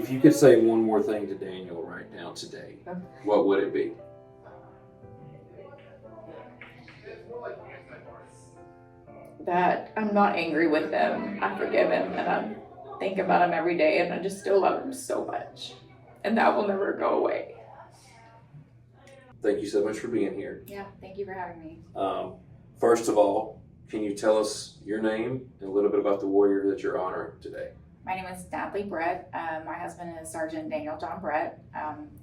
If you could say one more thing to Daniel right now today, what would it be? That I'm not angry with him. I forgive him and I think about him every day and I just still love him so much. And that will never go away. Thank you so much for being here. Yeah, thank you for having me. First of all, can you tell us your name and a little bit about the warrior that you're honoring today? My name is Natalie Brett. My husband is Sergeant Daniel John Brett.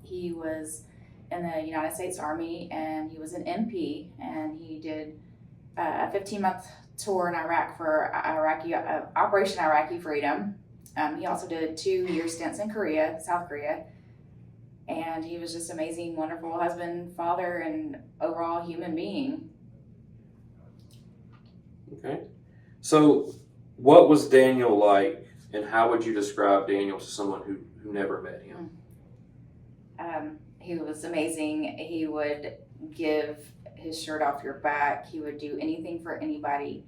He was in the United States Army and he was an MP and he did a 15-month tour in Iraq for Operation Iraqi Freedom. He also did 2-year stints in Korea, South Korea. And he was just amazing, wonderful husband, father, and overall human being. Okay. So what was Daniel like and how would you describe Daniel to someone who never met him? He was amazing. He would give his shirt off your back. He would do anything for anybody.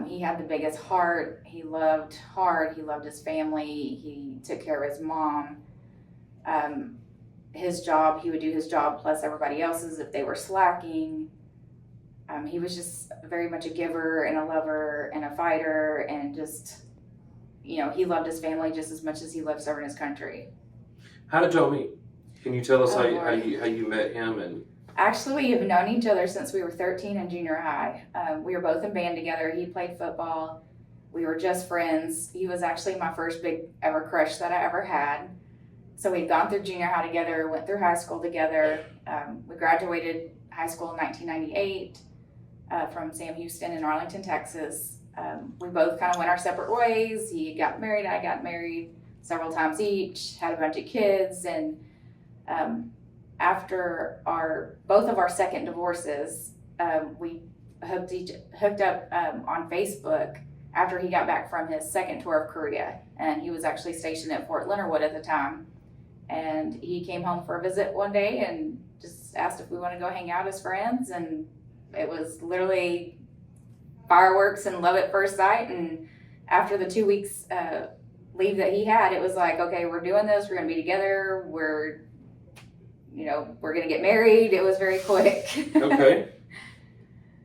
He had the biggest heart. He loved hard. He loved his family. He took care of his mom. His job, he would do his job plus everybody else's if they were slacking. He was just very much a giver and a lover and a fighter and just, he loved his family just as much as he loved serving his country. How did y'all meet? Can you tell us how you met him? And actually, we have known each other since we were 13 in junior high. We were both in band together. He played football. We were just friends. He was actually my first big ever crush that I ever had. So we'd gone through junior high together, went through high school together. We graduated high school in 1998 from Sam Houston in Arlington, Texas. We both kind of went our separate ways. He got married, I got married several times each, had a bunch of kids, and after both of our second divorces, we hooked up on Facebook after he got back from his second tour of Korea, and he was actually stationed at Fort Leonard Wood at the time. And he came home for a visit one day and just asked if we want to go hang out as friends, and it was literally fireworks and love at first sight. And after the 2 weeks leave that he had, it was like, okay, we're doing this, we're gonna be together, we're gonna get married. It was very quick. Okay.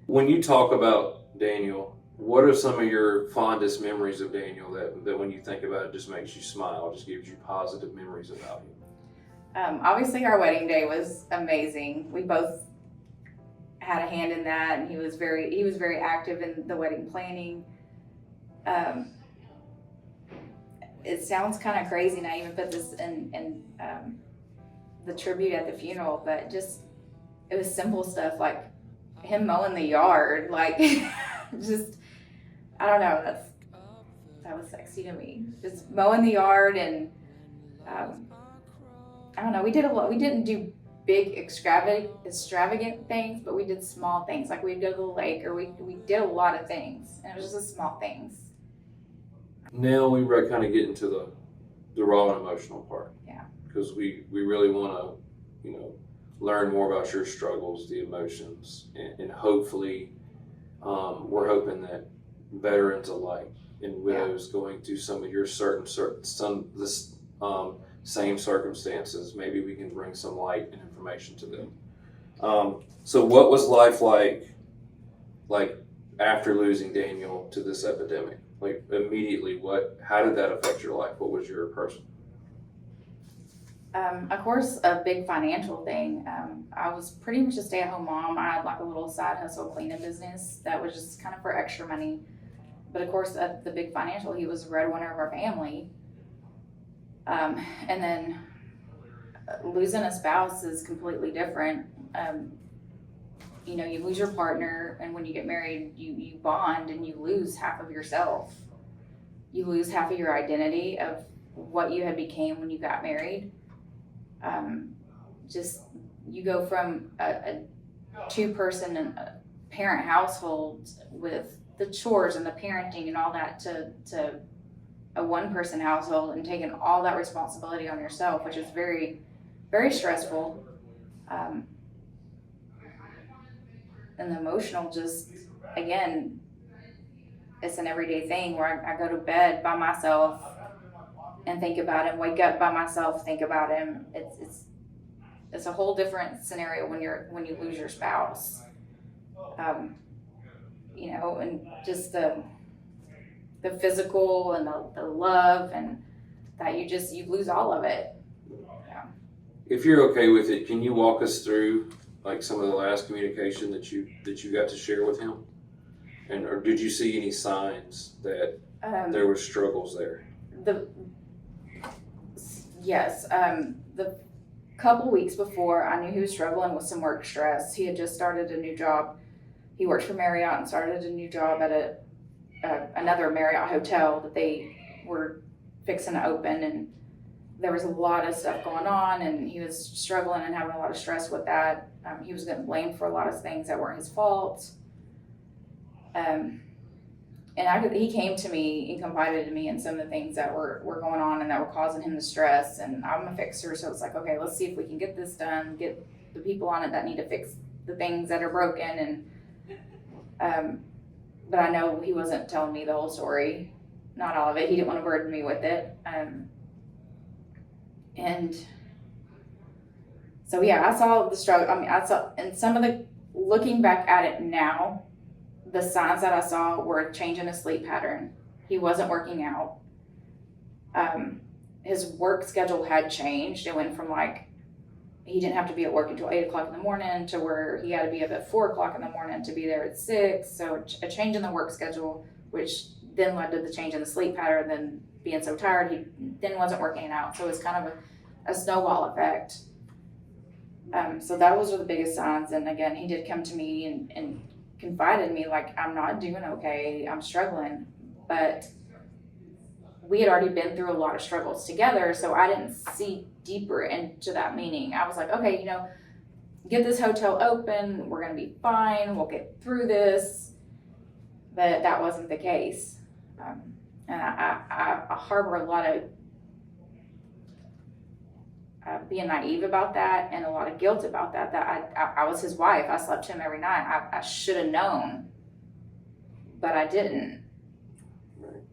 When you talk about Daniel, what are some of your fondest memories of Daniel that when you think about it just makes you smile, just gives you positive memories about him? Obviously our wedding day was amazing. We both had a hand in that, and he was very active in the wedding planning. It sounds kind of crazy, and I even put this in the tribute at the funeral, but just it was simple stuff like him mowing the yard, like just I don't know, that was sexy to me. Just mowing the yard, and I don't know, we did a lot. We didn't do big extravagant things, but we did small things, like we'd go to the lake, or we did a lot of things, and it was just the small things. Now we kind of get into the raw and emotional part. Yeah. Because we really want to, learn more about your struggles, the emotions, and hopefully we're hoping that veterans alike and widows going through some of your same circumstances, maybe we can bring some light and information to them. So what was life like after losing Daniel to this epidemic? Like immediately, how did that affect your life? What was your person? Of course, a big financial thing. I was pretty much a stay-at-home mom. I had like a little side hustle cleaning business that was just kind of for extra money. But of course, the big financial, he was the breadwinner of our family. And then losing a spouse is completely different. You lose your partner, and when you get married, you bond and you lose half of yourself. You lose half of your identity of what you had became when you got married. You go from a two-person and a parent household with the chores and the parenting and all that to a one-person household and taking all that responsibility on yourself, which is very, very stressful. And the emotional, just, again, it's an everyday thing where I go to bed by myself and think about him, wake up by myself, think about him. It's a whole different scenario when you lose your spouse. You know, and just the physical and the love, and that you lose all of it. Yeah. If you're okay with it, can you walk us through like some of the last communication that you got to share with him? And or did you see any signs that there were struggles there? Yes. The couple weeks before, I knew he was struggling with some work stress. He had just started a new job. He worked for Marriott and started a new job at another Marriott hotel that they were fixing to open, and there was a lot of stuff going on, and he was struggling and having a lot of stress with that. He was getting blamed for a lot of things that weren't his fault. And he came to me and confided to me in some of the things that were going on and that were causing him the stress. And I'm a fixer, so it's like, okay, let's see if we can get this done, get the people on it that need to fix the things that are broken. And but I know he wasn't telling me the whole story, not all of it. He didn't want to burden me with it. And so yeah, I saw the struggle. I mean, I saw, and some of the, looking back at it now, the signs that I saw were a change in his sleep pattern. He wasn't working out. His work schedule had changed. It went from like, he didn't have to be at work until 8 o'clock in the morning to where he had to be up at 4 o'clock in the morning to be there at 6. So a change in the work schedule, which then led to the change in the sleep pattern, then being so tired, he then wasn't working out. So it was kind of a snowball effect. So that was the biggest signs. And again, he did come to me and confided in me, like, I'm not doing okay, I'm struggling. But we had already been through a lot of struggles together, so I didn't see deeper into that meaning. I was like, okay, you know, get this hotel open, we're gonna be fine, we'll get through this. But that wasn't the case. And I harbor a lot of being naive about that, and a lot of guilt about that I was his wife. I slept him every night. I should have known, but I didn't. Right.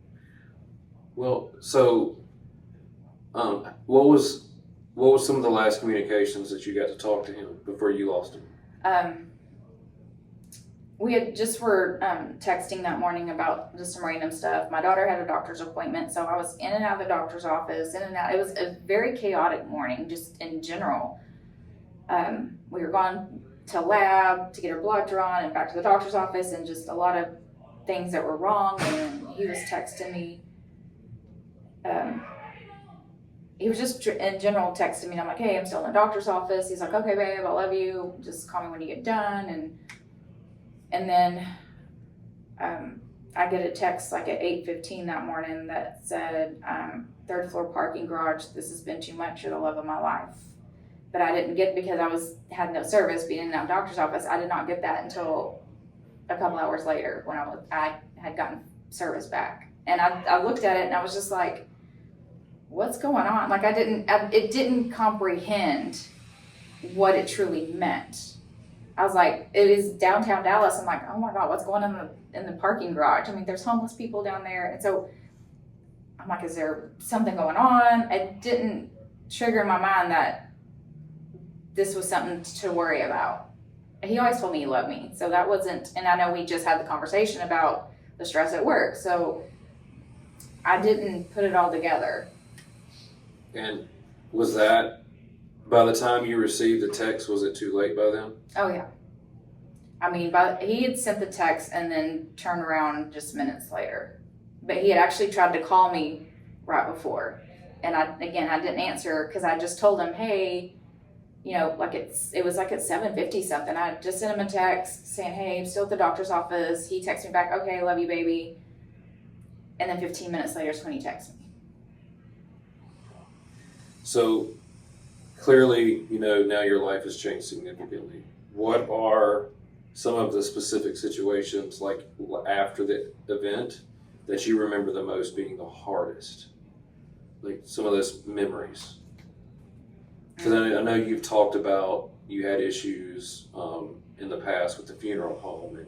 Well, so what was some of the last communications that you got to talk to him before you lost him? We had just were texting that morning about just some random stuff. My daughter had a doctor's appointment, so I was in and out of the doctor's office, in and out. It was a very chaotic morning, just in general. We were going to lab to get her blood drawn and back to the doctor's office, and just a lot of things that were wrong. And he was texting me. He was just in general texting me, and I'm like, hey, I'm still in the doctor's office. He's like, okay, babe, I love you. Just call me when you get done. And then I get a text like at 8:15 that morning that said, 3rd floor parking garage, this has been too much, you're the love of my life. But I didn't get, because I had no service being in that doctor's office, I did not get that until a couple hours later when I had gotten service back. And I looked at it and I was just like, what's going on? Like it didn't comprehend what it truly meant. I was like, it is downtown Dallas. I'm like, oh my God, what's going on in the parking garage? I mean, there's homeless people down there. And so I'm like, is there something going on? It didn't trigger in my mind that this was something to worry about. He always told me he loved me. So that wasn't, and I know we just had the conversation about the stress at work. So I didn't put it all together. And was that, by the time you received the text, was it too late by then? Oh yeah. I mean, he had sent the text and then turned around just minutes later. But he had actually tried to call me right before. And I didn't answer because I just told him, hey, you know, like it was like at 7:50 something. I just sent him a text saying, hey, I'm still at the doctor's office. He texted me back, okay, love you, baby. And then 15 minutes later is when he texted me. So clearly, you know, now your life has changed significantly. What are some of the specific situations, like after the event, that you remember the most being the hardest? Like some of those memories. Because I know you've talked about you had issues in the past with the funeral home and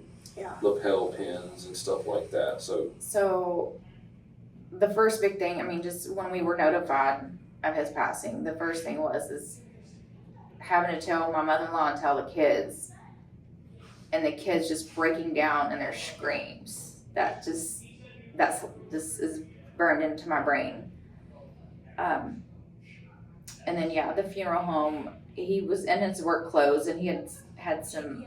lapel pins and stuff like that. So the first big thing, I mean, just when we were notified of his passing, the first thing is having to tell my mother-in-law and tell the kids, and the kids just breaking down in their screams. That's just is burned into my brain. And then the funeral home, he was in his work clothes, and he had some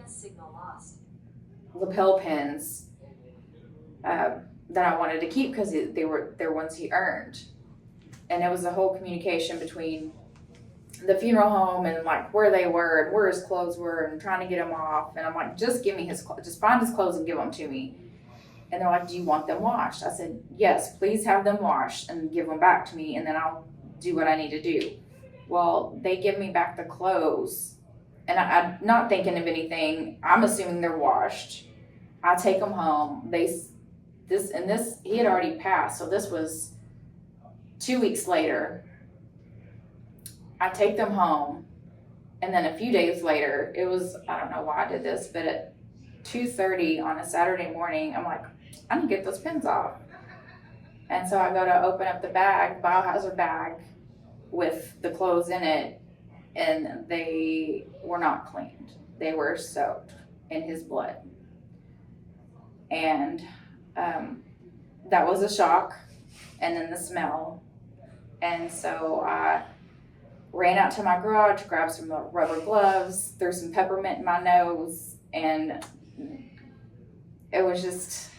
lapel pins that I wanted to keep because they're ones he earned. And it was a whole communication between the funeral home and like where they were and where his clothes were and trying to get them off. And I'm like, just give me just find his clothes and give them to me. And they're like, do you want them washed? I said, yes, please have them washed and give them back to me, and then I'll do what I need to do. Well, they give me back the clothes, and I'm not thinking of anything. I'm assuming they're washed. I take them home. He had already passed, so this was 2 weeks later. I take them home, and then a few days later, it was, I don't know why I did this, but at 2:30 on a Saturday morning, I'm like, I need to get those pins off. And so I go to open up the biohazard bag with the clothes in it, and they were not cleaned. They were soaked in his blood. And that was a shock, and then the smell. And so I ran out to my garage, grabbed some rubber gloves, threw some peppermint in my nose, and it was just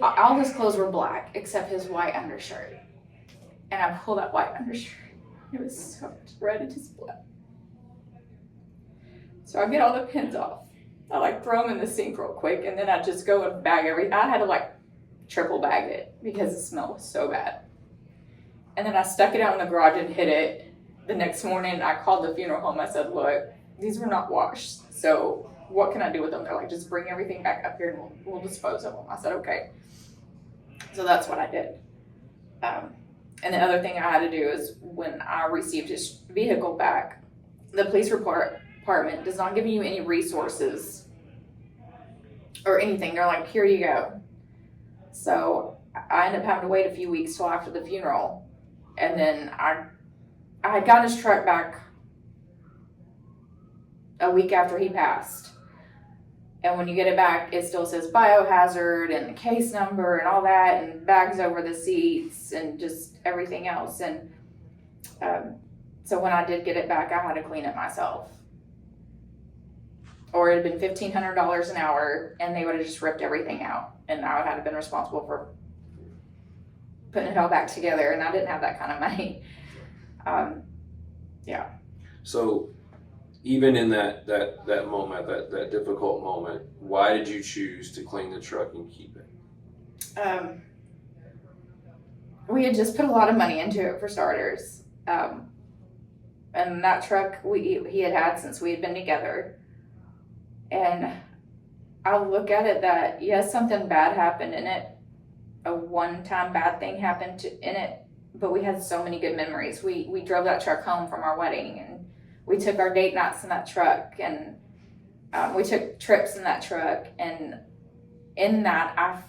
all his clothes were black except his white undershirt. And I pulled that white undershirt. It was soaked red in his blood. So I get all the pins off. I throw them in the sink real quick, and then I just go and bag everything. I had to triple bag it because the smell was so bad. And then I stuck it out in the garage and hid it. The next morning I called the funeral home. I said, look, these were not washed, so what can I do with them? They're like, just bring everything back up here and we'll dispose of them. I said, okay. So that's what I did. And the other thing I had to do is when I received his vehicle back, the police department does not give you any resources or anything. They're like, here you go. So I ended up having to wait a few weeks till after the funeral. And then I had gotten his truck back a week after he passed. And when you get it back, it still says biohazard and the case number and all that, and bags over the seats and just everything else. And so when I did get it back, I had to clean it myself. Or it had been $1,500 an hour, and they would have just ripped everything out. And I would have been responsible for putting it all back together, and I didn't have that kind of money. So even in that moment, that difficult moment, why did you choose to clean the truck and keep it? We had just put a lot of money into it for starters. And that truck he had since we had been together. And I look at it that, yes, something bad happened in it. A one-time bad thing happened in it, but we had so many good memories. We drove that truck home from our wedding, and we took our date nights in that truck, and we took trips in that truck. And in that, I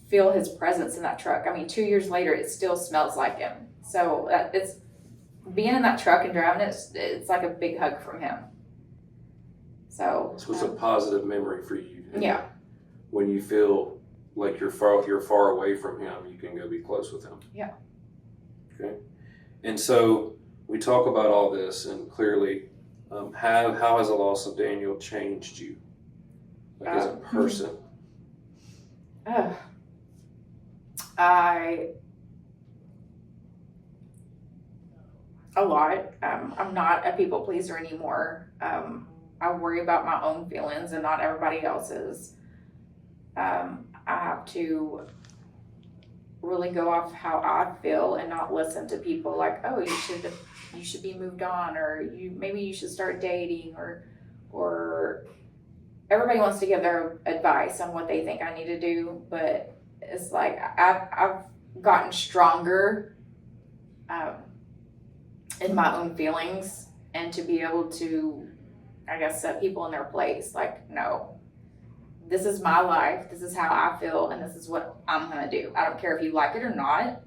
feel his presence in that truck. I mean, 2 years later, it still smells like him. So it's being in that truck and driving it, it's like a big hug from him. So it's a positive memory for you. Yeah. When you feel like you're far away from him, you can go be close with him. Yeah. Okay. And so we talk about all this, and clearly, how has the loss of Daniel changed you, as a person? A lot. I'm not a people pleaser anymore. I worry about my own feelings and not everybody else's. I have to really go off how I feel and not listen to people like, oh, you should be moved on, or maybe you should start dating, or everybody wants to give their advice on what they think I need to do, but it's like I've gotten stronger in my own feelings, and to be able to, I guess, set people in their place. Like, no, this is my life, this is how I feel, and this is what I'm gonna do. I don't care if you like it or not.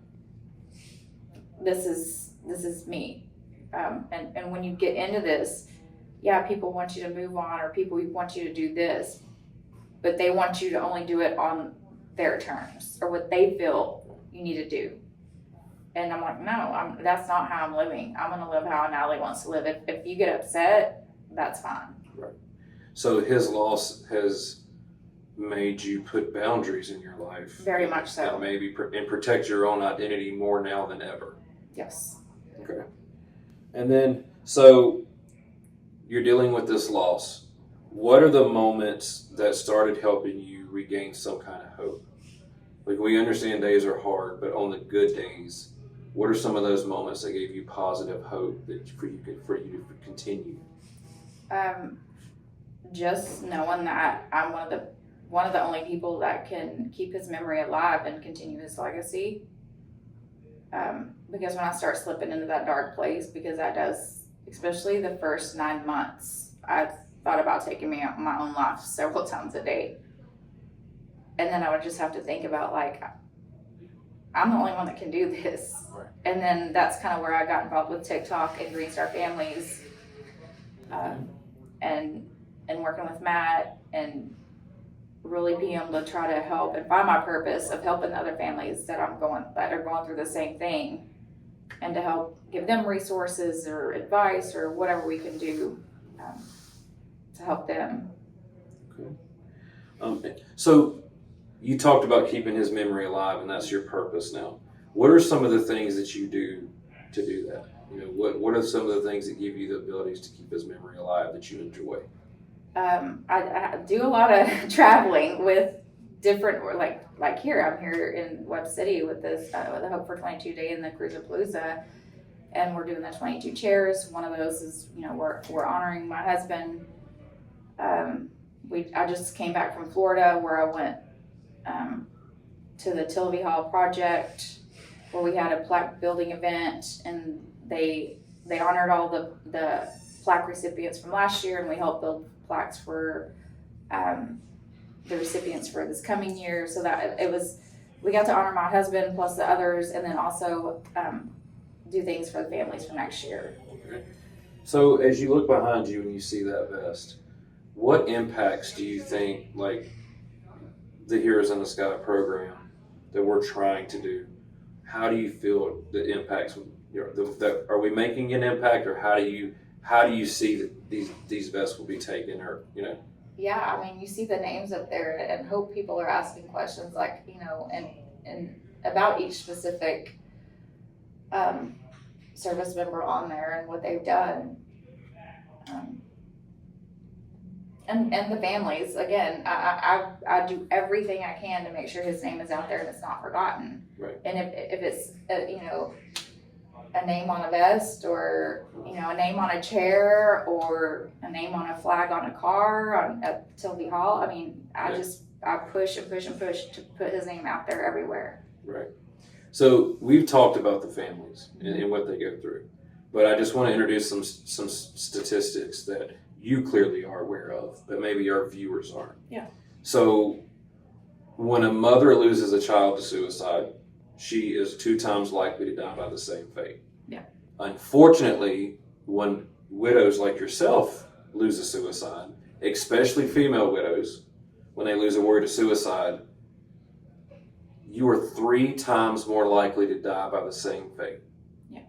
This is me. And when you get into this, yeah, people want you to move on, or people want you to do this, but they want you to only do it on their terms or what they feel you need to do. And I'm like, no, that's not how I'm living. I'm gonna live how Natalie wants to live. If you get upset, that's fine. Right. So his loss has made you put boundaries in your life. Very much so. And maybe and protect your own identity more now than ever. Yes. Okay. And then, so you're dealing with this loss. What are the moments that started helping you regain some kind of hope? Like, we understand days are hard, but on the good days, what are some of those moments that gave you positive hope that for you to continue? Just knowing that I'm one of the only people that can keep his memory alive and continue his legacy. Because when I start slipping into that dark place, because that does, especially the first 9 months, I've thought about taking my own life several times a day. And then I would just have to think about, like, I'm the only one that can do this. Right. And then that's kind of where I got involved with TikTok and Green Star Families, and working with Matt, and really being able to try to help and find my purpose of helping other families that are going through the same thing, and to help give them resources or advice or whatever we can do to help them. Okay. So you talked about keeping his memory alive, and that's your purpose now. What are some of the things that you do to do that? You know, what are some of the things that give you the abilities to keep his memory alive that you enjoy? I do a lot of traveling with different, like here, I'm here in Webb City with this, with the Hope for 22 Day and the Cruisapalooza, and we're doing the 22 chairs. One of those is, we're honoring my husband. I just came back from Florida, where I went to the Tivoli Hall project, where we had a plaque building event, and they honored all the plaque recipients from last year, and we helped build plaques for the recipients for this coming year. So that we got to honor my husband plus the others, and then also do things for the families for next year. Okay. So as you look behind you and you see that vest, what impacts do you think, like, the Heroes in the Sky program that we're trying to do, how do you feel the impacts? Are we making an impact, or how do you see that these vests will be taken, or Yeah, I mean, you see the names up there, and hope people are asking questions like, and about each specific service member on there and what they've done. And the families, again, I do everything I can to make sure his name is out there and it's not forgotten. Right. And if it's, a name on a vest, or, a name on a chair, or a name on a flag on a car at Tivoli Hall, I mean, I push and push and push to put his name out there everywhere. Right. So we've talked about the families and what they go through, but I just want to introduce some statistics that you clearly are aware of, but maybe our viewers aren't. Yeah. So when a mother loses a child to suicide, she is 2 times likely to die by the same fate. Yeah. Unfortunately, when widows like yourself lose a suicide, especially female widows, when they lose a warrior to suicide, you are 3 times more likely to die by the same fate. Yeah.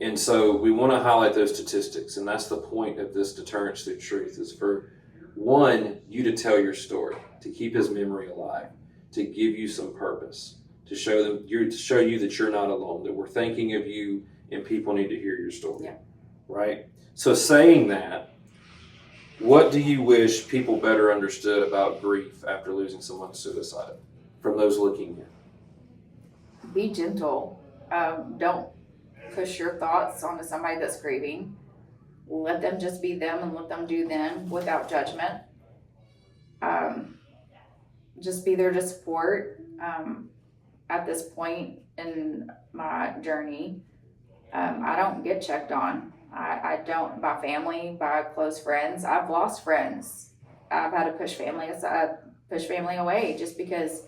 And so we want to highlight those statistics, and that's the point of this Deterrence Through Truth, is for, one, you to tell your story, to keep his memory alive, to give you some purpose, to show you that you're not alone, that we're thinking of you, and people need to hear your story. Yeah. Right? So saying that, what do you wish people better understood about grief after losing someone to suicide, from those looking in? Be gentle. Don't push your thoughts onto somebody that's grieving. Let them just be them, and let them do them without judgment. Just be there to support. At this point in my journey, I don't get checked on. I don't, by family, by close friends. I've lost friends. I've had to push family aside push family away just because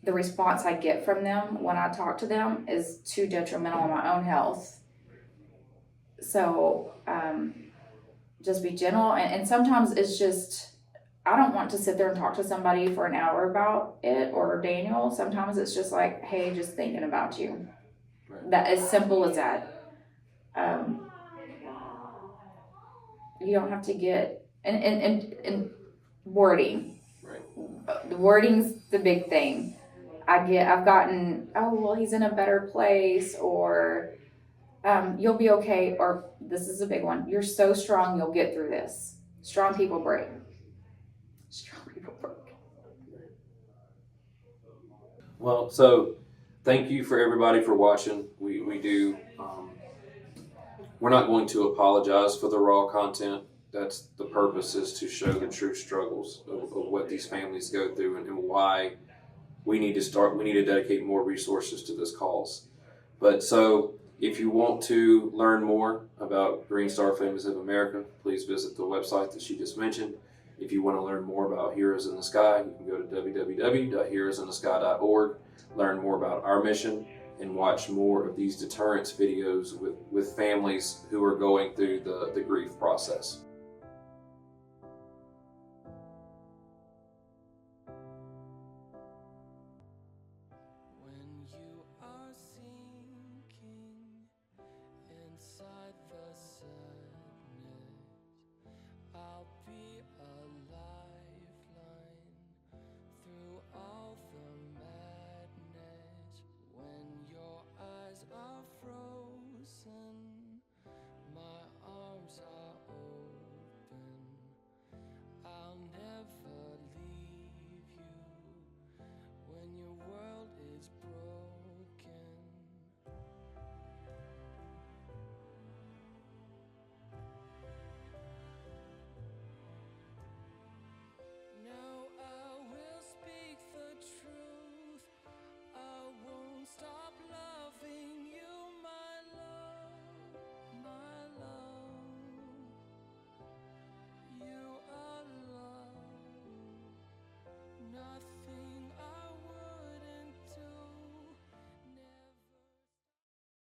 the response I get from them when I talk to them is too detrimental on my own health. So just be gentle. And sometimes it's just, I don't want to sit there and talk to somebody for an hour about it or Daniel. Sometimes it's just like, hey, just thinking about you. Right. That as simple as that. You don't have to get, and wording. Right. The wording's the big thing. I've gotten, oh, well, he's in a better place, or you'll be okay, or this is a big one, you're so strong, you'll get through this. Strong people break. Strong people break. Well, so thank you for everybody for watching. We do, we're not going to apologize for the raw content. That's the purpose, is to show the true struggles of what these families go through and why we need to dedicate more resources to this cause. But so if you want to learn more about Green Star Families of America, please visit the website that she just mentioned. If you want to learn more about Heroes in the Sky, you can go to www.heroesinthesky.org, learn more about our mission, and watch more of these deterrence videos with families who are going through the grief process.